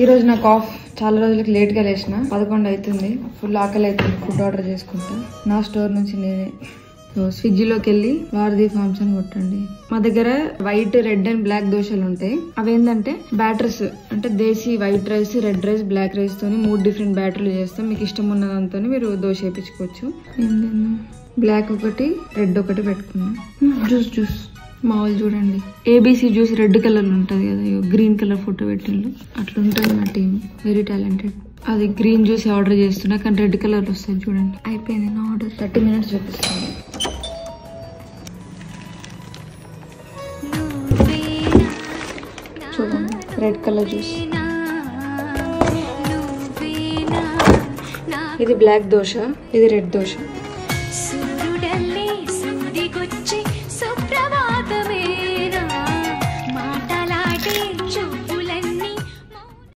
ఈరోజు నాకు ఆఫ్. చాలా రోజులకి లేట్గా లేచిన. 11 అవుతుంది. ఫుల్ ఆకలి అవుతుంది. ఫుడ్ ఆర్డర్ చేసుకుంటా నా స్టోర్ నుంచి నేనే. స్విగ్గీలోకి వెళ్ళి వారధి ఫార్మ్స్ అని కొట్టండి. మా దగ్గర వైట్, రెడ్ అండ్ బ్లాక్ దోశలు ఉంటాయి. అవేంటంటే బ్యాటర్స్ అంటే దేశీ white rice, red rice, black rice తోని 3 డిఫరెంట్ బ్యాటర్లు చేస్తాం. మీకు ఇష్టం ఉన్న దాంతో మీరు దోశ వేయించుకోవచ్చు. బ్లాక్ ఒకటి, రెడ్ ఒకటి పెట్టుకున్నాం. జ్యూస్ మా వాళ్ళు చూడండి, ఏబీసీ జ్యూస్ రెడ్ కలర్ ఉంటుంది కదా, గ్రీన్ కలర్ ఫోటో పెట్టిండ్రు. అట్లా ఉంటుంది మా టీం, వెరీ టాలెంటెడ్. అది గ్రీన్ జ్యూస్ ఆర్డర్ చేస్తున్నా కానీ రెడ్ కలర్ వస్తుంది చూడండి. అయిపోయింది నా ఆర్డర్. 30 minutes చూపిస్తుంది. చూడండి రెడ్ కలర్ జ్యూస్. ఇది బ్లాక్ దోశ, ఇది రెడ్ దోశ.